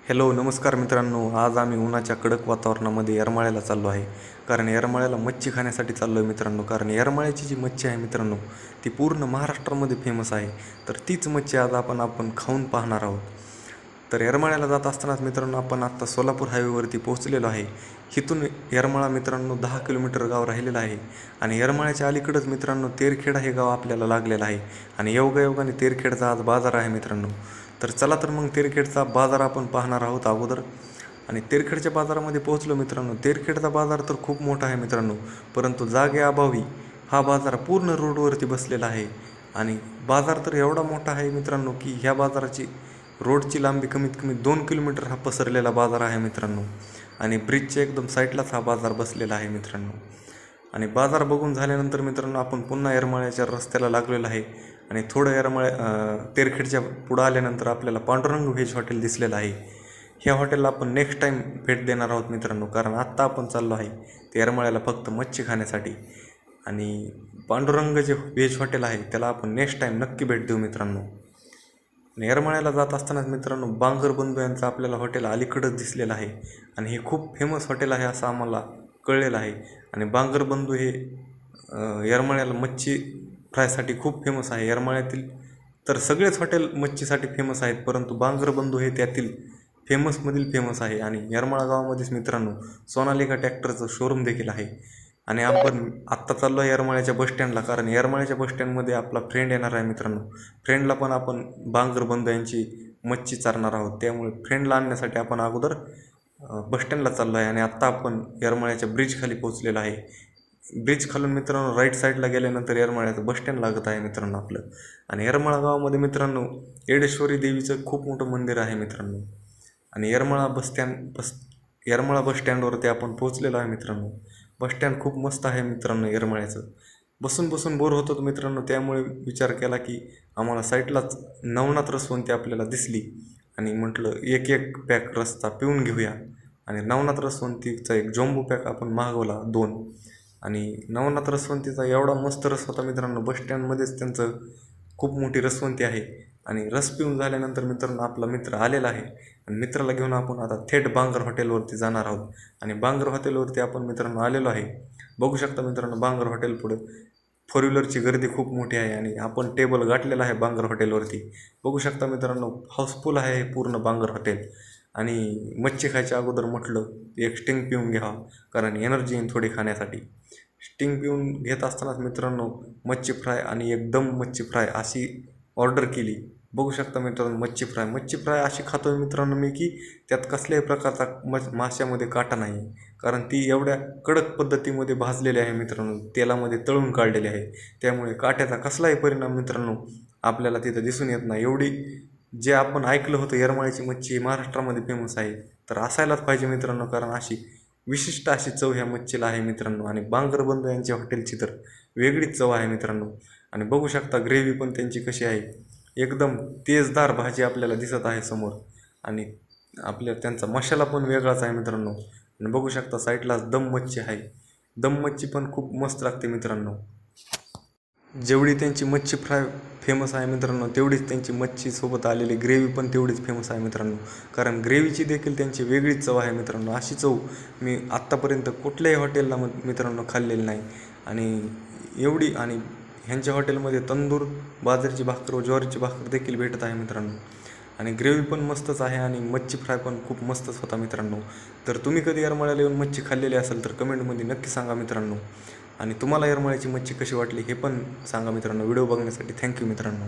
Hello नमस्कार मित्रांनो, आज आम्ही उन्हाच्या कडक वातावरणामध्ये येरमाळ्याला चाललो आहे. कारण येरमाळ्याला मच्छी खाण्यासाठी चाललो आहे मित्रांनो. कारण येरमाळ्याची जी मच्छी आहे मित्रांनो, ती पूर्ण महाराष्ट्रामध्ये फेमस आहे. तर तीच मच्छी आज आपण खाऊन पाहणार आहोत. तर येरमाळ्याला जात असतानाच मित्रांनो, आपण आत्ता सोलापूर हायवेवरती पोहोचलेलो आहे. इथून येरमाळा मित्रांनो 10 किलोमीटर गाव राहिलेलं आहे. आणि येरमाळ्याच्या अलीकडंच मित्रांनो तेरखेडा हे गाव आपल्याला लागलेलं आहे. आणि योगायोगाने तेरखेडचा आज बाजार आहे मित्रांनो. तर चला तर मग तेरखेडचा बाजार आपण पाहणार आहोत अगोदर. आणि तेरखेडच्या बाजारामध्ये पोहोचलो मित्रांनो. तेरखेडचा बाजार तर खूप मोठा आहे मित्रांनो, परंतु जागेअभावी हा बाजार पूर्ण रोडवरती बसलेला आहे. आणि बाजार तर एवढा मोठा आहे मित्रांनो की ह्या बाजाराची रोडची लांबी कमीत कमी 2 किलोमीटर हा पसरलेला बाजार आहे मित्रांनो. आणि ब्रिजच्या एकदम साईडलाच हा बाजार बसलेला आहे मित्रांनो. आणि बाजार बघून झाल्यानंतर मित्रांनो, आपण पुन्हा येरमाळ्याच्या रस्त्याला लागलेलो आहे. आणि थोडं तेरखेडच्या पुढं आल्यानंतर आपल्याला पांडुरंग व्हेज हॉटेल दिसलेलं आहे. ह्या हॉटेलला आपण नेक्स्ट टाईम भेट देणार आहोत मित्रांनो. कारण आत्ता आपण चाललो आहे ते येरमाळ्याला फक्त मच्छी खाण्यासाठी. आणि पांडुरंग जे व्हेज हॉटेल आहे त्याला आपण नेक्स्ट टाईम नक्की भेट देऊ मित्रांनो. आणि येरमाळ्याला जात असतानाच मित्रांनो, बांगर बंधू यांचं आपल्याला हॉटेल अलीकडंच दिसलेलं आहे. आणि हे खूप फेमस हॉटेल आहे असं आम्हाला कळलेलं आहे. आणि बांगर बंधू हे येरमाळ्याला मच्छी फ्रायसाठी खूप फेमस आहे. येरमाळ्यातील तर सगळेच हॉटेल मच्छीसाठी फेमस आहेत, परंतु बांगर बंधू हे त्यातील फेमसमधील फेमस आहे. आणि येरमाळा गावामध्येच मित्रांनो सोनालिका ट्रॅक्टरचं शोरूम देखील आहे. आणि आपण आत्ता चाललो आहे येरमाळ्याच्या बसस्टँडला. कारण येरमाळ्याच्या बसस्टँडमध्ये आपला फ्रेंड येणार आहे मित्रांनो. फ्रेंडला पण आपण बांगर बंधू यांची मच्छी चारणार आहोत. त्यामुळे फ्रेंडला आणण्यासाठी आपण अगोदर बसस्टँडला चाललो आहे. आणि आत्ता आपण येरमाळ्याच्या ब्रिजखाली पोहोचलेलो आहे. ब्रिज खालून मित्रांनो राईट साईडला गेल्यानंतर येरमाळ्याचं बसस्टँड लागत आहे मित्रांनो आपलं. आणि येरमाळा गावामध्ये मित्रांनो येडेश्वरी देवीचं खूप मोठं मंदिर आहे मित्रांनो. आणि येरमाळा बसस्टँडवरती आपण पोहोचलेलो आहे मित्रांनो. बसस्टँड खूप मस्त आहे मित्रांनो येरमाळ्याचं. बसून बसून बोर होत होतं मित्रांनो, त्यामुळे विचार केला की आम्हाला साईडलाच नवनाथ रसवंती आपल्याला दिसली. आणि म्हटलं एक एक पॅक रस्ता पिऊन घेऊया. आणि नवनाथ रसवंतीचा एक जॉम्बो पॅक आपण मागवला 2. आणि नवनाथ रसवंतीचा एवढा मस्त रस होता मित्रांनो. बसस्टँडमध्येच त्यांचं खूप मोठी रसवंती आहे. आणि रस पिऊन झाल्यानंतर मित्रांनो आपला मित्र आलेला आहे. आणि मित्राला घेऊन आपण आता थेट बांगर हॉटेलवरती जाणार आहोत. आणि बांगर हॉटेलवरती आपण मित्रांनो आलेलो आहे. बघू शकता मित्रांनो, बांगर हॉटेल पुढे 4 व्हीलरची गर्दी खूप मोठी आहे. आणि आपण टेबल गाठलेला आहे बांगर हॉटेलवरती. बघू शकता मित्रांनो, हाऊसफुल आहे पूर्ण बांगर हॉटेल. आणि मच्छी खायच्या अगोदर म्हटलं एक स्टिंग पिऊन घ्यावा, कारण एनर्जी येईन थोडी खाण्यासाठी. स्टिंग पिऊन घेत असतानाच मित्रांनो मच्छी फ्राय आणि एकदम मच्छी फ्राय अशी ऑर्डर केली. बघू शकता मित्रांनो, मच्छी फ्राय अशी खातो आहे मित्रांनो मी की त्यात कसल्याही प्रकारचा माशामध्ये काटा नाही. कारण ती एवढ्या कडक पद्धतीमध्ये भाजलेली आहे मित्रांनो, तेलामध्ये तळून काढलेली आहे. त्यामुळे काट्याचा कसलाही परिणाम मित्रांनो आपल्याला तिथं दिसून येत नाही. एवढी जे आपण ऐकलं होतं येरमाळ्याची मच्छी महाराष्ट्रामध्ये फेमस आहे, तर असायलाच पाहिजे मित्रांनो. कारण अशी विशिष्ट अशी चव ह्या मच्छीला आहे मित्रांनो. आणि बांगर बंधू यांच्या हॉटेलची तर वेगळीच चव आहे मित्रांनो. आणि बघू शकता ग्रेव्ही पण त्यांची कशी आहे, एकदम तेजदार भाजी आपल्याला दिसत आहे समोर. आणि त्यांचा मसाला पण वेगळाच आहे मित्रांनो. आणि बघू शकता साईडलाच दम मच्छी आहे. दम मच्छी पण खूप मस्त लागते मित्रांनो. जेवढी त्यांची मच्छी फ्राय फेमस आहे मित्रांनो, तेवढीच त्यांची मच्छीसोबत आलेली ग्रेव्ही पण तेवढीच फेमस आहे मित्रांनो. कारण ग्रेव्हीची देखील त्यांची वेगळीच चव आहे मित्रांनो. अशी चव मी आत्तापर्यंत कुठल्याही हॉटेलला मित्रांनो खाल्लेली नाही. आणि ह्यांच्या हॉटेलमध्ये तंदूर, बाजरीची भाकर व ज्वारीची भाकर देखील भेटत आहे मित्रांनो. आणि ग्रेव्ही पण मस्तच आहे. आणि मच्छी फ्राय पण खूप मस्तच होता मित्रांनो. तर तुम्ही कधी येरमाळ्याला येऊन मच्छी खाल्लेली असेल तर कमेंटमध्ये नक्की सांगा मित्रांनो. आणि तुम्हाला येरमाळ्याची मच्छी कशी वाटली हे पण सांगा मित्रांनो. व्हिडिओ बघण्यासाठी थँक्यू मित्रांनो.